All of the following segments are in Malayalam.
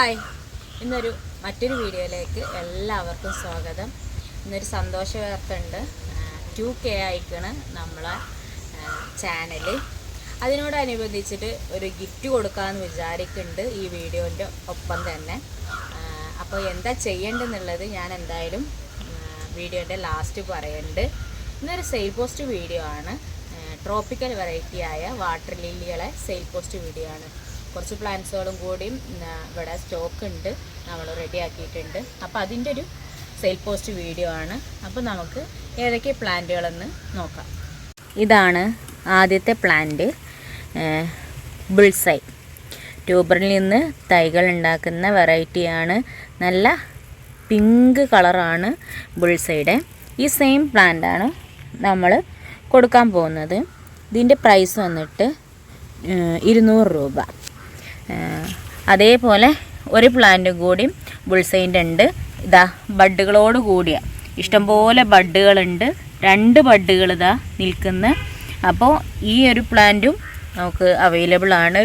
ഹായ്, ഇന്നൊരു മറ്റൊരു വീഡിയോയിലേക്ക് എല്ലാവർക്കും സ്വാഗതം. ഇന്നൊരു സന്തോഷ വാർത്തയുണ്ട്. 2K ആയിക്കാണ് നമ്മളെ ചാനൽ. അതിനോടനുബന്ധിച്ചിട്ട് ഒരു ഗിഫ്റ്റ് കൊടുക്കാമെന്ന് വിചാരിക്കുന്നുണ്ട് ഈ വീഡിയോൻ്റെ ഒപ്പം തന്നെ. അപ്പോൾ എന്താ ചെയ്യേണ്ടതെന്നുള്ളത് ഞാൻ എന്തായാലും വീഡിയോൻ്റെ ലാസ്റ്റ് പറയുന്നുണ്ട്. ഇന്നൊരു സെയിൽ പോസ്റ്റ് വീഡിയോ ആണ്. ട്രോപ്പിക്കൽ വെറൈറ്റിയായ വാട്ടർ ലില്ലികളെ സെയിൽ പോസ്റ്റ് വീഡിയോ ആണ്. കുറച്ച് പ്ലാന്റ്സുകളും കൂടിയും ഇവിടെ സ്റ്റോക്ക് ഉണ്ട്, നമ്മൾ റെഡിയാക്കിയിട്ടുണ്ട്. അപ്പോൾ അതിൻ്റെ ഒരു സെയിൽ പോസ്റ്റ് വീഡിയോ ആണ്. അപ്പോൾ നമുക്ക് ഏതൊക്കെ പ്ലാന്റുകളെന്ന് നോക്കാം. ഇതാണ് ആദ്യത്തെ പ്ലാന്റ്, ബുൾസൈ. ട്യൂബറിൽ നിന്ന് തൈകൾ ഉണ്ടാക്കുന്ന വെറൈറ്റിയാണ്. നല്ല പിങ്ക് കളറാണ് ബുൾസൈയുടെ. ഈ സെയിം പ്ലാന്റാണ് നമ്മൾ കൊടുക്കാൻ പോകുന്നത്. ഇതിൻ്റെ പ്രൈസ് വന്നിട്ട് 200 രൂപ. അതേപോലെ ഒരു പ്ലാന്റും കൂടി ബുൾസൈൻ്റെ ഉണ്ട്. ഇതാ ബഡ്ഡുകളോട് കൂടിയ ഇഷ്ടംപോലെ ബഡ്ഡുകളുണ്ട്. 2 ബഡ്ഡുകൾ ഇതാ നിൽക്കുന്ന. അപ്പോൾ ഈ ഒരു പ്ലാന്റും നമുക്ക് അവൈലബിൾ ആണ്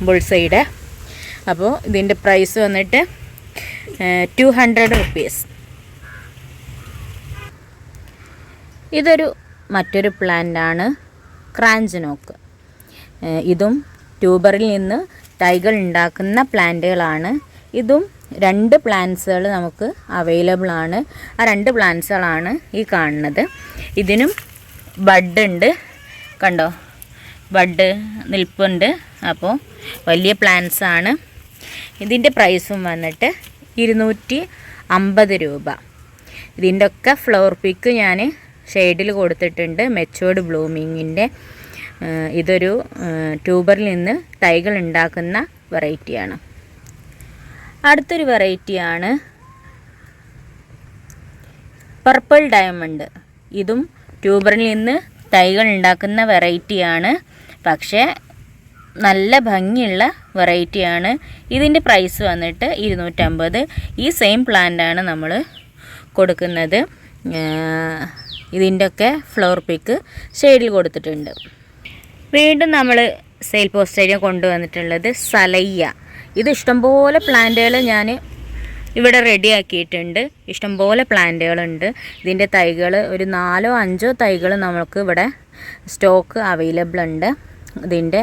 ബുൾസൈയുടെ. അപ്പോൾ ഇതിൻ്റെ പ്രൈസ് വന്നിട്ട് 200 റുപ്പീസ്. ഇതൊരു മറ്റൊരു പ്ലാന്റാണ്, ക്രാഞ്ചനോക്ക്. ഇതും ട്യൂബറിൽ നിന്ന് തൈകൾ ഉണ്ടാക്കുന്ന പ്ലാന്റുകളാണ്. ഇതും 2 പ്ലാന്റ്സുകൾ നമുക്ക് അവൈലബിൾ ആണ്. ആ 2 പ്ലാന്റ്സുകളാണ് ഈ കാണുന്നത്. ഇതിനും ബഡ് ഉണ്ട്, കണ്ടോ, ബഡ് നിൽപ്പുണ്ട്. അപ്പോൾ വലിയ പ്ലാന്റ്സ് ആണ്. ഇതിൻ്റെ പ്രൈസും വന്നിട്ട് 250 രൂപ. ഇതിൻ്റെ ഒക്കെ ഫ്ലവർ പിക്ക് ഞാൻ ഷെയ്ഡിൽ കൊടുത്തിട്ടുണ്ട്, മെച്ചോർഡ് ബ്ലൂമിങ്ങിൻ്റെ. ഇതൊരു ട്യൂബറിൽ നിന്ന് തൈകൾ ഉണ്ടാക്കുന്ന വെറൈറ്റിയാണ്. അടുത്തൊരു വെറൈറ്റിയാണ് പർപ്പിൾ ഡയമണ്ട്. ഇതും ട്യൂബറിൽ നിന്ന് തൈകൾ ഉണ്ടാക്കുന്ന വെറൈറ്റിയാണ്, പക്ഷേ നല്ല ഭംഗിയുള്ള വെറൈറ്റിയാണ്. ഇതിൻ്റെ പ്രൈസ് വന്നിട്ട് 250. ഈ സെയിം പ്ലാന്റാണ് നമ്മൾ കൊടുക്കുന്നത്. ഇതിൻ്റെയൊക്കെ ഫ്ലവർ പിക്ക് ഷെയ്ഡിൽ കൊടുത്തിട്ടുണ്ട്. വീണ്ടും നമ്മൾ സെയിൽ പോസ്റ്റേരിയ കൊണ്ടുവന്നിട്ടുള്ളത് സലയ്യ. ഇത് ഇഷ്ടംപോലെ പ്ലാന്റുകൾ ഞാൻ ഇവിടെ റെഡിയാക്കിയിട്ടുണ്ട്. ഇഷ്ടംപോലെ പ്ലാന്റുകളുണ്ട്. ഇതിൻ്റെ തൈകൾ ഒരു 4-5 തൈകൾ നമുക്ക് ഇവിടെ സ്റ്റോക്ക് അവൈലബിൾ ഉണ്ട്. ഇതിൻ്റെ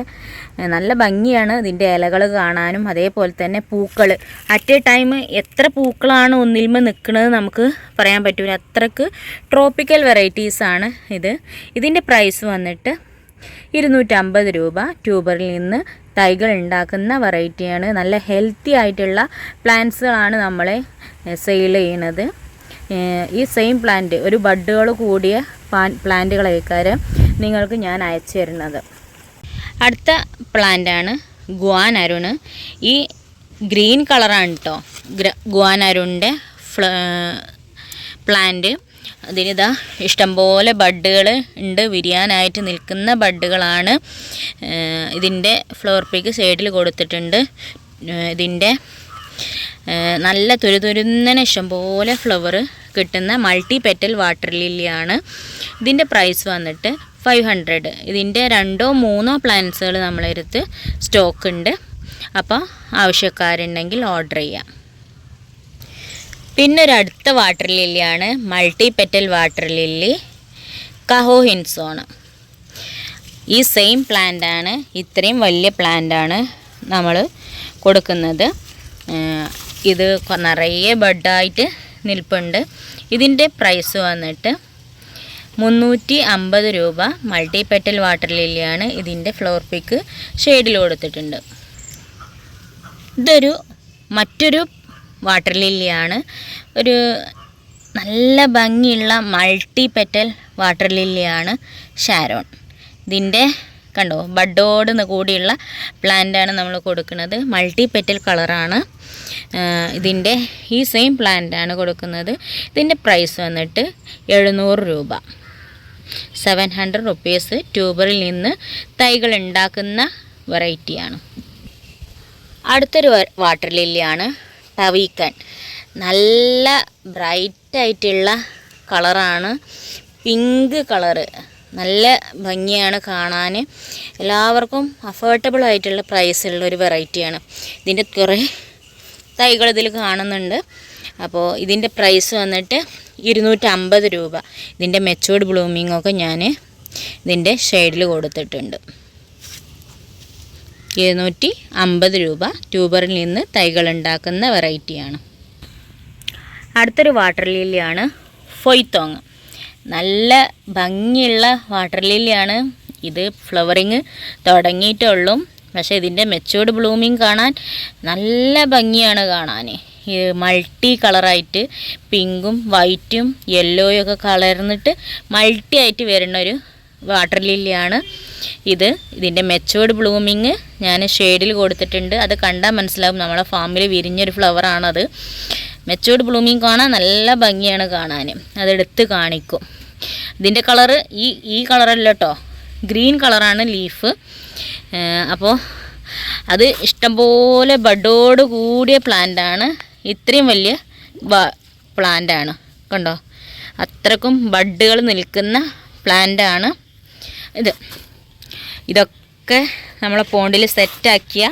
നല്ല ഭംഗിയാണ് ഇതിൻ്റെ ഇലകൾ കാണാനും. അതേപോലെ തന്നെ പൂക്കൾ അറ്റ് എ ടൈം എത്ര പൂക്കളാണ് ഒന്നിൽമ നിൽക്കുന്നത് നമുക്ക് പറയാൻ പറ്റൂല. അത്രക്ക് ട്രോപ്പിക്കൽ വെറൈറ്റീസാണ് ഇത്. ഇതിൻ്റെ പ്രൈസ് വന്നിട്ട് 250 രൂപ. ട്യൂബറിൽ നിന്ന് തൈകൾ ഉണ്ടാക്കുന്ന വെറൈറ്റിയാണ്. നല്ല ഹെൽത്തി ആയിട്ടുള്ള പ്ലാന്റ്സുകളാണ് നമ്മളെ സെയിൽ ചെയ്യുന്നത്. ഈ സെയിം പ്ലാന്റ് ഒരു ബഡ്ഡുകൾ കൂടിയ പ്ലാന്റുകളേക്കാരം നിങ്ങൾക്ക് ഞാൻ അയച്ചു തരുന്നത്. അടുത്ത പ്ലാന്റാണ് ഗുവാൻ അരുൺ. ഈ ഗ്രീൻ കളറാണ് കേട്ടോ ഗുവാൻ അരുണിൻ്റെ പ്ലാന്റ്. അതിനിതാ ഇഷ്ടംപോലെ ബഡ്ഡുകൾ ഉണ്ട്, വിരിയാനായിട്ട് നിൽക്കുന്ന ബഡ്ഡുകളാണ്. ഇതിൻ്റെ ഫ്ലവർ പിക്ക് സൈഡിൽ കൊടുത്തിട്ടുണ്ട്. ഇതിൻ്റെ നല്ല തുരുതുരുന്നനെ ഇഷ്ടംപോലെ ഫ്ലവർ കിട്ടുന്ന മൾട്ടി പെറ്റൽ വാട്ടർ ലില്ലിയാണ്. ഇതിൻ്റെ പ്രൈസ് വന്നിട്ട് 500. ഇതിൻ്റെ 2-3 പ്ലാന്റ്സുകൾ നമ്മളെടുത്ത് സ്റ്റോക്ക് ഉണ്ട്. അപ്പോൾ ആവശ്യക്കാരുണ്ടെങ്കിൽ ഓർഡർ ചെയ്യാം. പിന്നെ ഒരു അടുത്ത വാട്ടർ ലില്ലിയാണ് മൾട്ടി പെറ്റൽ വാട്ടർ ലില്ലി, കഹോ ഹിൻസോൺ. ഈ സെയിം പ്ലാന്റാണ്, ഇത്രയും വലിയ പ്ലാന്റാണ് നമ്മൾ കൊടുക്കുന്നത്. ഇത് നിറയെ ബഡായിട്ട് നിൽപ്പുണ്ട്. ഇതിൻ്റെ പ്രൈസ് വന്നിട്ട് 350 രൂപ. മൾട്ടി പെറ്റൽ വാട്ടർ ലില്ലിയാണ്. ഇതിൻ്റെ ഫ്ലവർ പിക്ക് ഷെയ്ഡിൽ കൊടുത്തിട്ടുണ്ട്. ഇതൊരു മറ്റൊരു വാട്ടർ ലില്ലിയാണ്. ഒരു നല്ല ഭംഗിയുള്ള മൾട്ടി പെറ്റൽ വാട്ടർ ലില്ലിയാണ്, ഷാരോൺ. ഇതിൻ്റെ കണ്ടോ ബഡോട് കൂടിയുള്ള പ്ലാന്റാണ് നമ്മൾ കൊടുക്കുന്നത്. മൾട്ടി പെറ്റൽ കളറാണ്. ഇതിൻ്റെ ഈ സെയിം പ്ലാന്റാണ് കൊടുക്കുന്നത്. ഇതിൻ്റെ പ്രൈസ് വന്നിട്ട് 700 രൂപ. 700 റുപ്പീസ്. ട്യൂബറിൽ നിന്ന് തൈകൾ ഉണ്ടാക്കുന്ന വെറൈറ്റിയാണ്. അടുത്തൊരു വാട്ടർ ലില്ലിയാണ് ടവീക്കൻ. നല്ല ബ്രൈറ്റായിട്ടുള്ള കളറാണ്, പിങ്ക് കളറ്, നല്ല ഭംഗിയാണ് കാണാൻ. എല്ലാവർക്കും അഫോർഡബിൾ ആയിട്ടുള്ള പ്രൈസുള്ള ഒരു വെറൈറ്റിയാണ്. ഇതിൻ്റെ കുറേ തൈകൾ ഇതിൽ കാണുന്നുണ്ട്. അപ്പോൾ ഇതിൻ്റെ പ്രൈസ് വന്നിട്ട് 250 രൂപ. ഇതിൻ്റെ മെച്ചൂർഡ് ബ്ലൂമിങ്ങൊക്കെ ഞാൻ ഇതിൻ്റെ ഷെയ്ഡിൽ കൊടുത്തിട്ടുണ്ട്. 250 രൂപ ട്യൂബറിൽ നിന്ന് തൈകൾ ഉണ്ടാക്കുന്ന വെറൈറ്റിയാണ്. അടുത്തൊരു വാട്ടർ ലില്ലിയാണ് ഫൊയ്ത്തോങ്. നല്ല ഭംഗിയുള്ള വാട്ടർ ലില്ലിയാണ്. ഇത് ഫ്ലവറിങ് തുടങ്ങിയിട്ടുള്ളൂ. പക്ഷേ ഇതിൻ്റെ മെച്ചൂർഡ് ബ്ലൂമിങ് കാണാൻ നല്ല ഭംഗിയാണ് കാണാൻ. മൾട്ടി കളറായിട്ട് പിങ്കും വൈറ്റും യെല്ലോയും ഒക്കെ കളർന്നിട്ട് മൾട്ടി ആയിട്ട് വരുന്ന ഒരു വാട്ടർ ലില്ലിയാണ് ഇത്. ഇതിൻ്റെ മെച്ചൂർഡ് ബ്ലൂമിങ് ഞാൻ ഷെയ്ഡിൽ കൊടുത്തിട്ടുണ്ട്. അത് കണ്ടാൽ മനസ്സിലാവും നമ്മളെ ഫാമിൽ വിരിഞ്ഞൊരു ഫ്ലവറാണത്. മെച്ചൂർഡ് ബ്ലൂമിങ് കാണാൻ നല്ല ഭംഗിയാണ് കാണാൻ. അതെടുത്ത് കാണിക്കും. ഇതിൻ്റെ കളറ് ഈ കളറല്ല കേട്ടോ, ഗ്രീൻ കളറാണ് ലീഫ്. അപ്പോൾ അത് ഇഷ്ടംപോലെ ബഡോട് കൂടിയ പ്ലാന്റാണ്. ഇത്രയും വലിയ പ്ലാന്റാണ് കണ്ടോ, അത്രക്കും ബഡുകൾ നിൽക്കുന്ന പ്ലാന്റാണ് ഇത്. ഇതൊക്കെ നമ്മളെ പോണ്ടിൽ സെറ്റാക്കിയ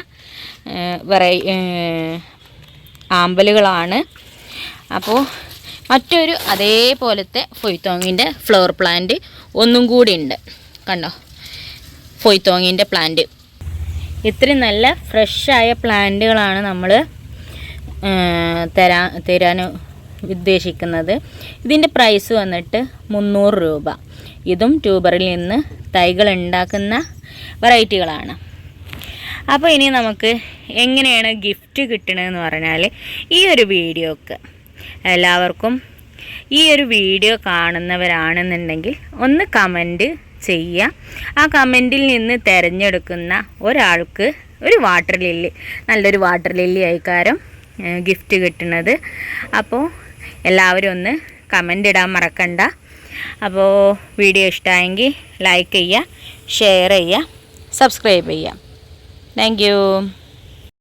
ആമ്പലുകളാണ്. അപ്പോൾ മറ്റൊരു അതേപോലത്തെ ഫൊയ്ത്തോങ്ങിൻ്റെ ഫ്ലവർ പ്ലാന്റ് ഒന്നും കൂടി ഉണ്ട് കണ്ടോ, ഫൊയ്ത്തോങ്ങിൻ്റെ പ്ലാന്റ്. ഇത്രയും നല്ല ഫ്രഷായ പ്ലാന്റുകളാണ് നമ്മൾ തരാൻ ഉദ്ദേശിക്കുന്നത്. ഇതിൻ്റെ പ്രൈസ് വന്നിട്ട് 300 രൂപ. ഇതും ട്യൂബറിൽ നിന്ന് തൈകൾ ഉണ്ടാക്കുന്ന വെറൈറ്റികളാണ്. അപ്പോൾ ഇനി നമുക്ക് എങ്ങനെയാണ് ഗിഫ്റ്റ് കിട്ടണമെന്ന് പറഞ്ഞാൽ, ഈ ഒരു വീഡിയോക്ക് എല്ലാവർക്കും ഈ ഒരു വീഡിയോ കാണുന്നവരാണെന്നുണ്ടെങ്കിൽ ഒന്ന് കമൻറ്റ് ചെയ്യുക. ആ കമൻറ്റിൽ നിന്ന് തിരഞ്ഞെടുക്കുന്ന ഒരാൾക്ക് ഒരു വാട്ടർ ലില്ലി, നല്ലൊരു വാട്ടർ ലില്ലി ആയിക്കാരം ഗിഫ്റ്റ് കിട്ടുന്നത്. അപ്പോൾ എല്ലാവരും ഒന്ന് കമൻ്റ് ഇടാൻ മറക്കണ്ട. അപ്പോൾ വീഡിയോ ഇഷ്ടമായെങ്കിൽ ലൈക്ക് ചെയ്യുക, ഷെയർ ചെയ്യുക, സബ്സ്ക്രൈബ് ചെയ്യുക. Thank you.